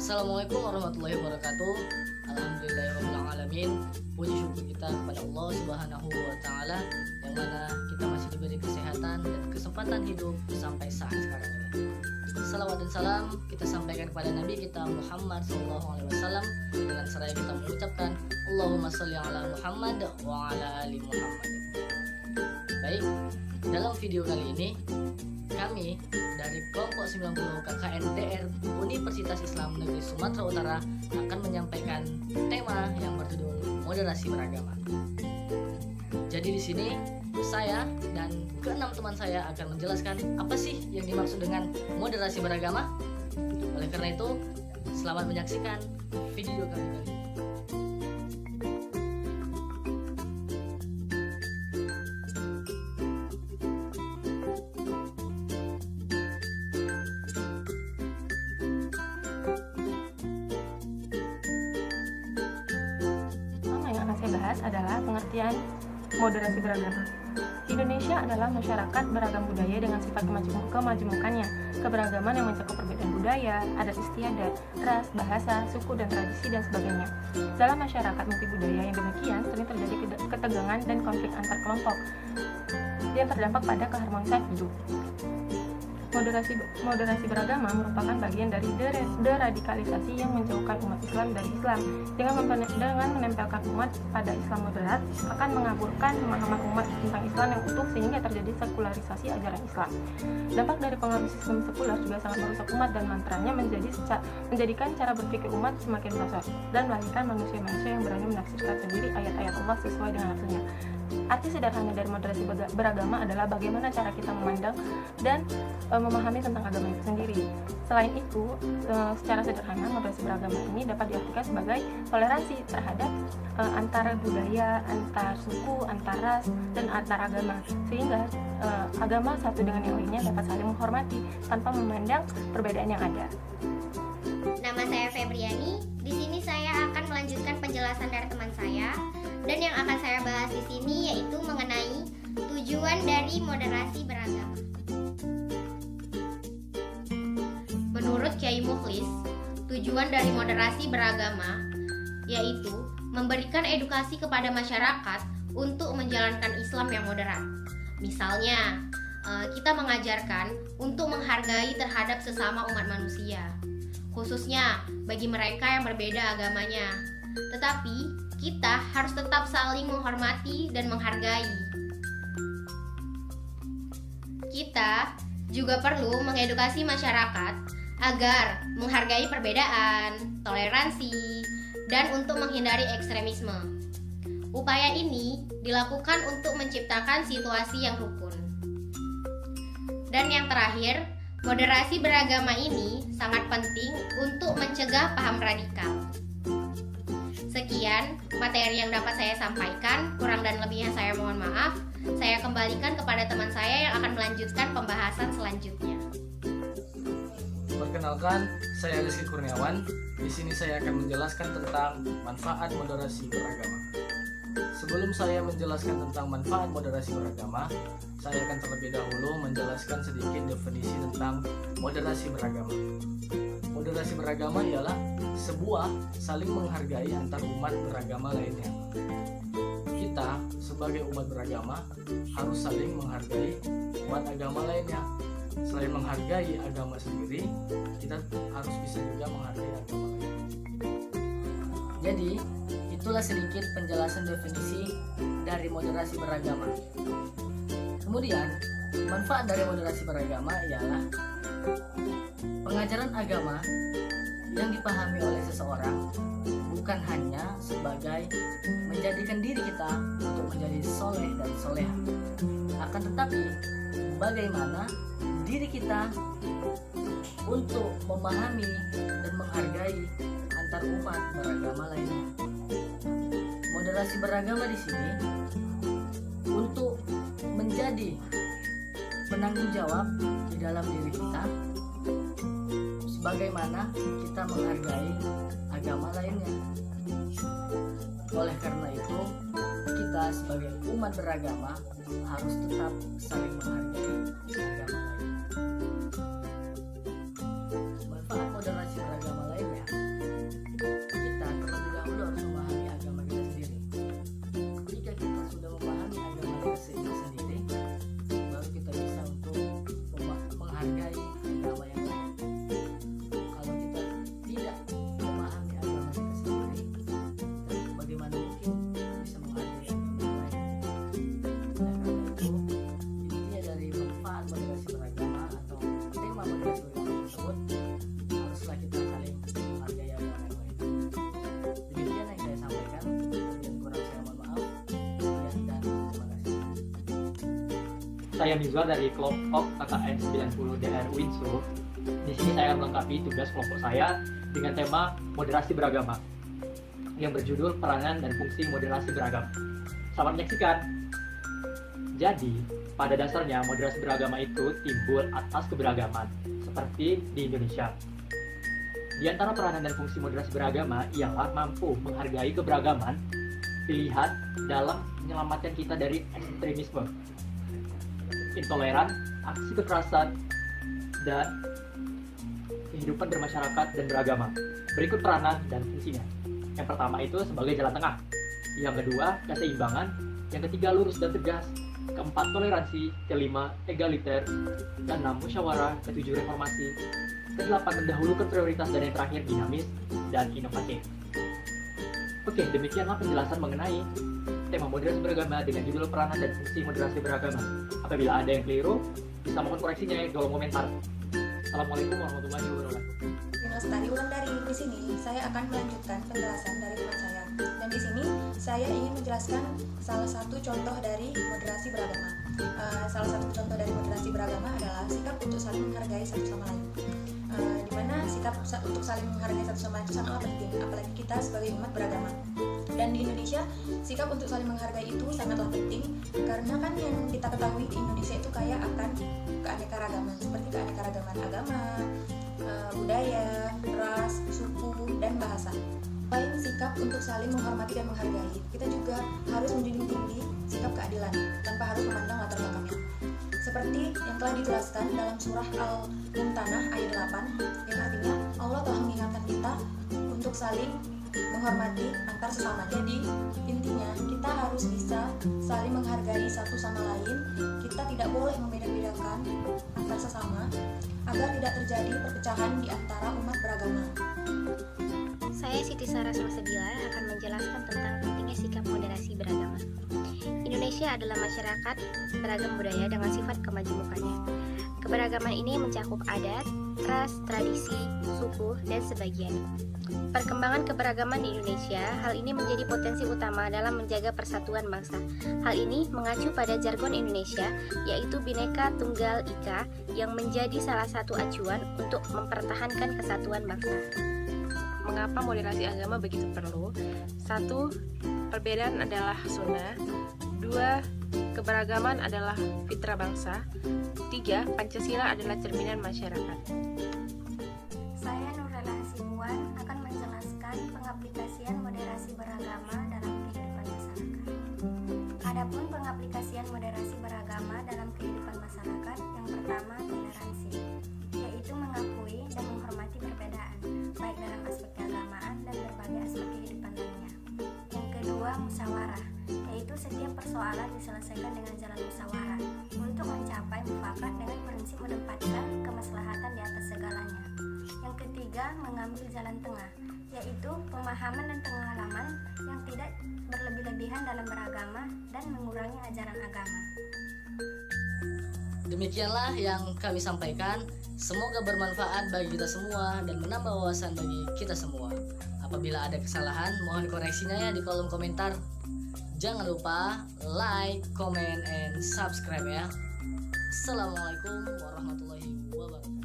Assalamualaikum warahmatullahi wabarakatuh. Alhamdulillahirrahmanirrahim. Puji syukur kita kepada Allah Subhanahu wa Ta'ala, yang mana kita masih diberi kesehatan dan kesempatan hidup sampai saat sekarang ini. Salawat dan salam kita sampaikan kepada Nabi kita Muhammad SAW, dengan seraya kita mengucapkan Allahumma sholli ala Muhammad wa ala ali Muhammad. Baik, dalam video kali ini kami dari kelompok 90 KKN DR Universitas Islam Negeri Sumatera Utara akan menyampaikan tema yang berjudul moderasi beragama. Jadi di sini saya dan keenam teman saya akan menjelaskan apa sih yang dimaksud dengan moderasi beragama. Oleh karena itu, selamat menyaksikan video kami kali ini. Saya bahas adalah pengertian moderasi beragama. Indonesia adalah masyarakat beragam budaya dengan sifat kemajumukannya. Keberagaman yang mencakup perbedaan budaya, adat istiadat, ras, bahasa, suku, dan tradisi, dan sebagainya. Dalam masyarakat multibudaya yang demikian, sering terjadi ketegangan dan konflik antar kelompok yang terdampak pada keharmonisan hidup. Moderasi beragama merupakan bagian dari deradikalisasi yang menjauhkan umat Islam dari Islam. Dengan menempelkan umat pada Islam moderat, akan mengaburkan pemahaman umat tentang Islam yang utuh sehingga terjadi sekularisasi ajaran Islam. Dampak dari pengaruh sistem sekuler juga sangat merusak umat dan mantranya menjadikan cara berpikir umat semakin merosot dan melahirkan manusia-manusia yang berani menafsirkan sendiri ayat-ayat Allah sesuai dengan nafsunya. Arti sederhana dari moderasi beragama adalah bagaimana cara kita memandang dan memahami tentang agama itu sendiri. Selain itu, secara sederhana moderasi beragama ini dapat diartikan sebagai toleransi terhadap antar budaya, antar suku, antar ras, dan antar agama, sehingga agama satu dengan yang lainnya dapat saling menghormati tanpa memandang perbedaan yang ada. Nama saya Febriani. Di sini saya akan melanjutkan penjelasan dari teman saya, dan yang akan saya bahas di sini yaitu mengenai tujuan dari moderasi beragama. Menurut Kiai Mukhlis, tujuan dari moderasi beragama yaitu memberikan edukasi kepada masyarakat untuk menjalankan Islam yang moderat. Misalnya, kita mengajarkan untuk menghargai terhadap sesama umat manusia, khususnya bagi mereka yang berbeda agamanya. Tetapi kita harus tetap saling menghormati dan menghargai. Kita juga perlu mengedukasi masyarakat agar menghargai perbedaan, toleransi, dan untuk menghindari ekstremisme. Upaya ini dilakukan untuk menciptakan situasi yang rukun. Dan yang terakhir, moderasi beragama ini sangat penting untuk mencegah paham radikal. Sekian materi yang dapat saya sampaikan, kurang dan lebihnya saya mohon maaf. Saya kembalikan kepada teman saya yang akan melanjutkan pembahasan selanjutnya. Perkenalkan, saya Rizky Kurniawan. Di sini saya akan menjelaskan tentang manfaat moderasi beragama. Sebelum saya menjelaskan tentang manfaat moderasi beragama, saya akan terlebih dahulu menjelaskan sedikit definisi tentang moderasi beragama. Moderasi beragama ialah sebuah saling menghargai antar umat beragama lainnya. Kita sebagai umat beragama harus saling menghargai umat agama lainnya. Selain menghargai agama sendiri, kita harus bisa juga menghargai agama lain. Jadi, itulah sedikit penjelasan definisi dari moderasi beragama. Kemudian, manfaat dari moderasi beragama ialah pengajaran agama yang dipahami oleh seseorang bukan hanya sebagai menjadikan diri kita untuk menjadi soleh dan soleha, akan tetapi bagaimana diri kita untuk memahami dan menghargai antar umat beragama lainnya. Moderasi beragama di sini untuk menjadi penanggung jawab di dalam diri kita, sebagaimana kita menghargai agama lainnya. Oleh karena itu, kita kita sebagai umat beragama harus tetap saling menghargai agama lain. Manfaat moderasi beragama lainnya, kita terlebih dahulu harus memahami agama kita sendiri. Jika kita sudah memahami agama kita sendiri, baru kita bisa untuk menghargai agama yang lain. Kalau kita tidak memahami agama kita sendiri, bagaimana mungkin bisa menghargai agama yang lain? Nah, karena itu intinya dari manfaat moderasi beragama atau tema moderasi beragama tersebut, haruslah kita saling menghargai agama yang lain. Demikian yang saya sampaikan. Yang kurang saya mohon maaf. Sekian dan terima kasih. Saya Mizwar dari kelompok KKN 90 DR Winsu. Di sini saya melengkapi tugas kelompok saya dengan tema moderasi beragama yang berjudul peranan dan fungsi moderasi beragama. Selamat menyaksikan. Jadi, pada dasarnya moderasi beragama itu timbul atas keberagaman, seperti di Indonesia. Di antara peranan dan fungsi moderasi beragama ialah mampu menghargai keberagaman pilihan dalam menyelamatkan kita dari ekstremisme, intoleran, aksi kekerasan, dan kehidupan bermasyarakat dan beragama. Berikut peranan dan fungsinya. Yang pertama itu sebagai jalan tengah. Yang kedua, keseimbangan. Yang ketiga, lurus dan tegas. Keempat, toleransi. Kelima, egaliter. Keenam, musyawarah. Ketujuh, reformasi. Kedelapan, mendahulukan prioritas. Dan yang terakhir, dinamis dan inovatif. Oke, demikianlah penjelasan mengenai tema moderasi beragama dengan judul peranan dan fungsi moderasi beragama. Apabila ada yang keliru, bisa mohon koreksinya di kolom komentar. Assalamualaikum warahmatullahi wabarakatuh. Lestari Wulandari. Di sini saya akan melanjutkan penjelasan dari teman saya. Dan di sini saya ingin menjelaskan salah satu contoh dari moderasi beragama. Salah satu contoh dari moderasi beragama adalah sikap untuk saling menghargai satu sama lain. Di mana sikap untuk saling menghargai satu sama lain itu sangatlah penting, apalagi kita sebagai umat beragama. Dan di Indonesia, sikap untuk saling menghargai itu sangatlah penting karena kan yang kita ketahui di Indonesia itu kaya akan keanekaragaman, seperti keanekaragaman agama, budaya, ras, suku, dan bahasa. Selain sikap untuk saling menghormati dan menghargai, kita juga harus menjunjung tinggi sikap keadilan tanpa harus memandang latar belakangnya. Seperti yang telah dijelaskan dalam surah Al-Mumtanah ayat 8, yang artinya Allah telah mengingatkan kita untuk saling menghormati antar sesama. Jadi intinya kita harus bisa saling menghargai satu sama lain. Kita tidak boleh membeda-bedakan antar sesama agar tidak terjadi perpecahan di antara umat beragama. Saya Siti Sarah Sumasabila akan menjelaskan tentang pentingnya sikap moderasi beragama. Indonesia adalah masyarakat beragam budaya dengan sifat kemajemukannya. Keberagaman ini mencakup adat, ras, tradisi, suku, dan sebagainya. Perkembangan keberagaman di Indonesia, hal ini menjadi potensi utama dalam menjaga persatuan bangsa. Hal ini mengacu pada jargon Indonesia, yaitu Bhinneka Tunggal Ika, yang menjadi salah satu acuan untuk mempertahankan kesatuan bangsa. Mengapa moderasi agama begitu perlu? 1. Perbedaan adalah sunnah. 2. Keberagaman adalah fitrah bangsa. 3. Pancasila adalah cerminan masyarakat. Saya Nurlela Hasibuan akan menjelaskan pengaplikasian moderasi beragama dalam kehidupan masyarakat. Adapun pengaplikasian moderasi beragama dalam kehidupan masyarakat, yang pertama toleransi, yaitu mengakui dan menghormati perbedaan, baik dalam aspek keagamaan dan berbagai aspek kehidupan lainnya. Yang kedua musyawarah, yaitu setiap persoalan diselesaikan dengan jalan musyawarah untuk mencapai mufakat dengan prinsip menempatkan kemaslahatan di atas segalanya. Yang ketiga, mengambil jalan tengah, yaitu pemahaman dan pengalaman yang tidak berlebih-lebihan dalam beragama dan mengurangi ajaran agama. Demikianlah yang kami sampaikan. Semoga bermanfaat bagi kita semua dan menambah wawasan bagi kita semua. Apabila ada kesalahan, mohon koreksinya ya di kolom komentar. Jangan lupa like, comment, and subscribe ya. Assalamualaikum warahmatullahi wabarakatuh.